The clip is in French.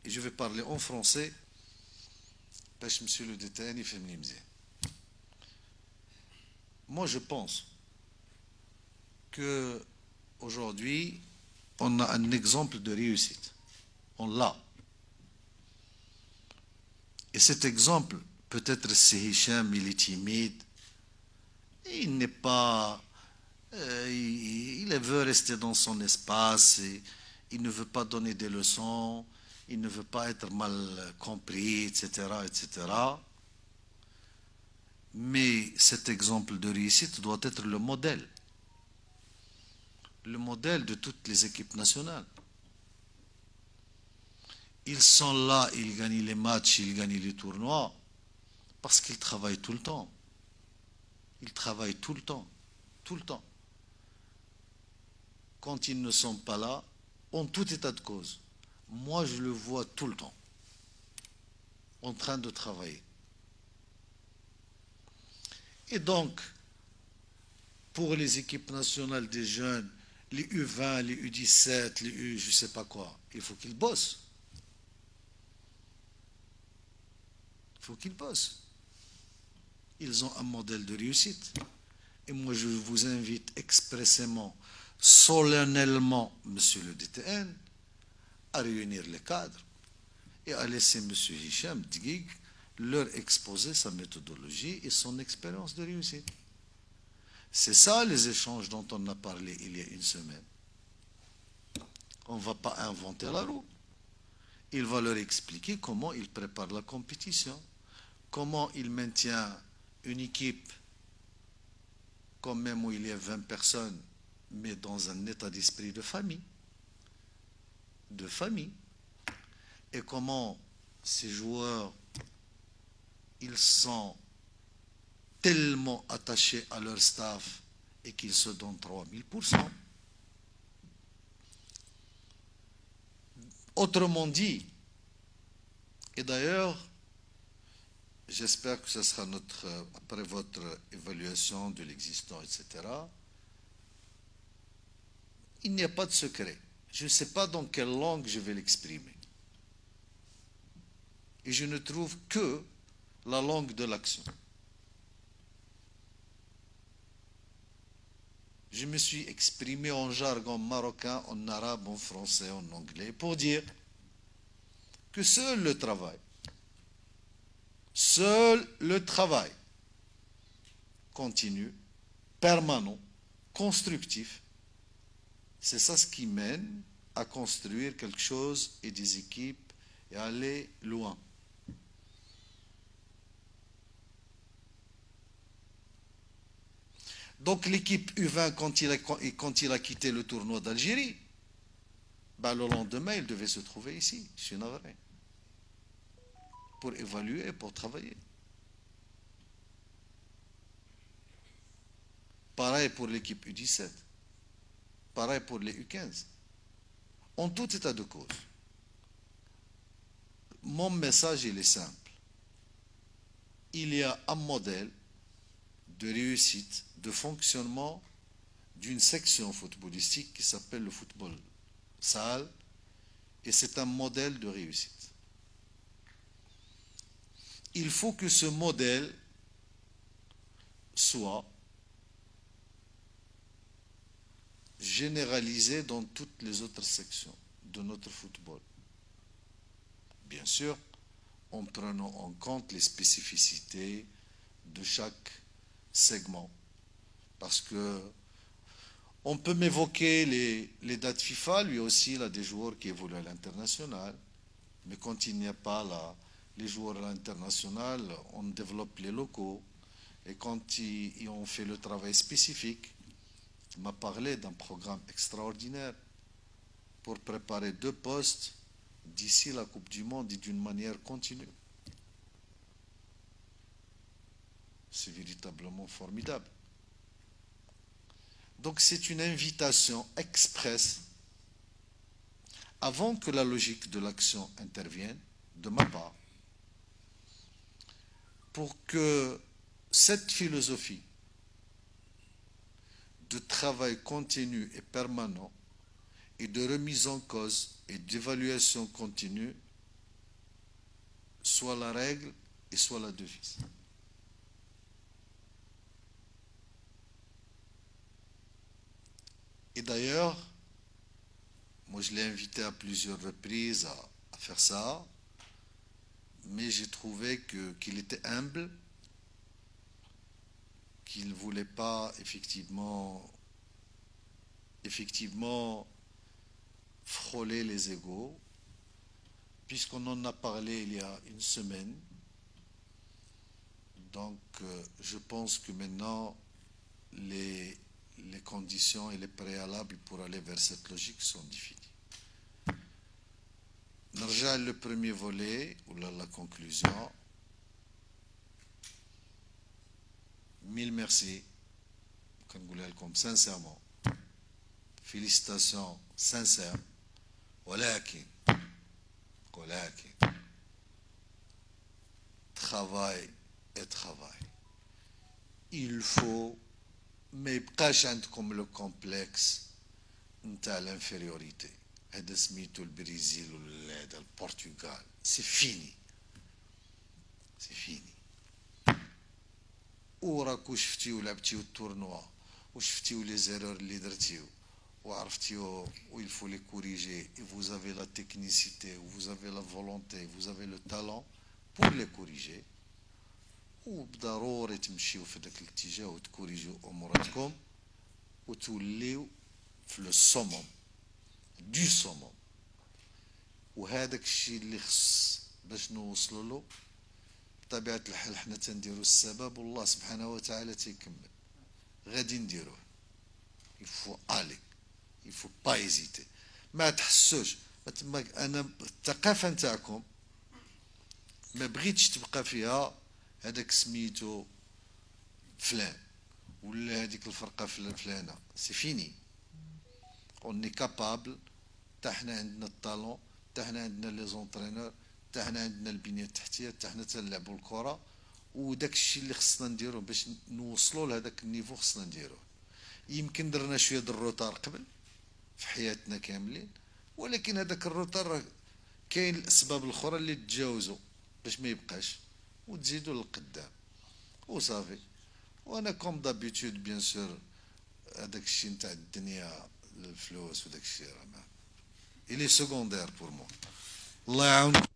et je vais parler en français, parce que monsieur le DTN, il fait m'limzer. Moi, je pense que aujourd'hui, on a un exemple de réussite. On l'a. Et cet exemple, peut-être c'est Hicham, il est timide, il n'est pas, il veut rester dans son espace, et il ne veut pas donner des leçons, il ne veut pas être mal compris, etc., etc. Mais cet exemple de réussite doit être le modèle de toutes les équipes nationales. Ils sont là, ils gagnent les matchs, ils gagnent les tournois, parce qu'ils travaillent tout le temps. Ils travaillent tout le temps, tout le temps. Quand ils ne sont pas là, en tout état de cause, moi je le vois tout le temps, en train de travailler. Et donc, pour les équipes nationales des jeunes, les U20, les U17, les U, je ne sais pas quoi, il faut qu'ils bossent. Il faut qu'ils bossent. Ils ont un modèle de réussite. Et moi, je vous invite expressément, solennellement, monsieur le DTN, à réunir les cadres et à laisser monsieur Hicham Dgig leur exposer sa méthodologie et son expérience de réussite. C'est ça les échanges dont on a parlé il y a une semaine. On ne va pas inventer la roue. Il va leur expliquer comment il prépare la compétition, comment il maintient une équipe, quand même où il y a 20 personnes, mais dans un état d'esprit de famille. Et comment ces joueurs, ils sont tellement attachés à leur staff et qu'ils se donnent 3000%. Autrement dit, et d'ailleurs, j'espère que ce sera après votre évaluation de l'existant, etc., il n'y a pas de secret. Je ne sais pas dans quelle langue je vais l'exprimer. Et je ne trouve que la langue de l'action. Je me suis exprimé en jargon marocain, en arabe, en français, en anglais, pour dire que seul le travail continu, permanent, constructif, c'est ça ce qui mène à construire quelque chose et des équipes et à aller loin. Donc l'équipe U20, quand il a quitté le tournoi d'Algérie, ben, le lendemain, il devait se trouver ici, chez Navarrais, pour évaluer, pour travailler. Pareil pour l'équipe U17, pareil pour les U15. En tout état de cause, mon message, il est simple. Il y a un modèle de réussite, de fonctionnement d'une section footballistique qui s'appelle le football salle, et c'est un modèle de réussite. Il faut que ce modèle soit généralisé dans toutes les autres sections de notre football. Bien sûr, en prenant en compte les spécificités de chaque segment. Parce que on peut m'évoquer les dates FIFA, lui aussi, il a des joueurs qui évoluent à l'international. Mais quand il n'y a pas les joueurs à l'international, on développe les locaux. Et quand on fait le travail spécifique, il m'a parlé d'un programme extraordinaire pour préparer 2 postes d'ici la Coupe du Monde et d'une manière continue. C'est véritablement formidable. Donc c'est une invitation expresse, avant que la logique de l'action intervienne, de ma part, pour que cette philosophie de travail continu et permanent et de remise en cause et d'évaluation continue soit la règle et soit la devise. Et d'ailleurs, moi je l'ai invité à plusieurs reprises à faire ça, mais j'ai trouvé qu'il était humble, qu'il ne voulait pas effectivement frôler les égaux, puisqu'on en a parlé il y a une semaine. Donc je pense que maintenant les conditions et les préalables pour aller vers cette logique sont définis. Narja le premier volet, ou la conclusion. Mille merci. Comme sincèrement. Félicitations sincères. ولكن travail et travail. Il faut, mais pas comme le complexe de l'infériorité. هذا سميتو البرازيل ولا هذا البرتغال. C'est fini. C'est fini. وراكو شفتيو لعبتيو التورنوا وشفتيو لي زيرور اللي درتيو وعرفتيو il faut les corriger et vous avez la technicité, vous avez la volonté, vous avez le talent pour les corriger وبضروري تمشيو في ذاك الاتجاه وتكوريجيو اموراتكم وتوليو في لو سوموم دو سوموم وهذاك الشيء اللي خص باش نوصلوا له بطبيعه الحال حنا تنديروا السبب والله سبحانه وتعالى تيكمل غادي نديروه. il faut aller, il faut pas hésiter. ما تحسوش انا الثقافه نتاعكم ما بغيتش تبقى فيها هذاك سميتو فلان ولا هذيك الفرقه فلانه. سي فيني. اون كابابل حتى حنا عندنا الطالون، حتى حنا عندنا لي زونترينور، حتى حنا عندنا البنيه التحتيه، حتى حنا تنلعبوا الكره، وداك الشيء اللي خصنا نديروه باش نوصلوا لهذاك النيفو خصنا نديروه. يمكن درنا شويه د الروتار قبل في حياتنا كاملين، ولكن هذاك الروتار كاين الاسباب الاخرى اللي تجاوزوا باش ما يبقاش وتزيدوا للقدام وصافي. وانا كوم دابيتود بيان سور هذاك الشيء نتاع الدنيا الفلوس وداك الشيء راه الي سكوندير بور مو. الله يعاونكم.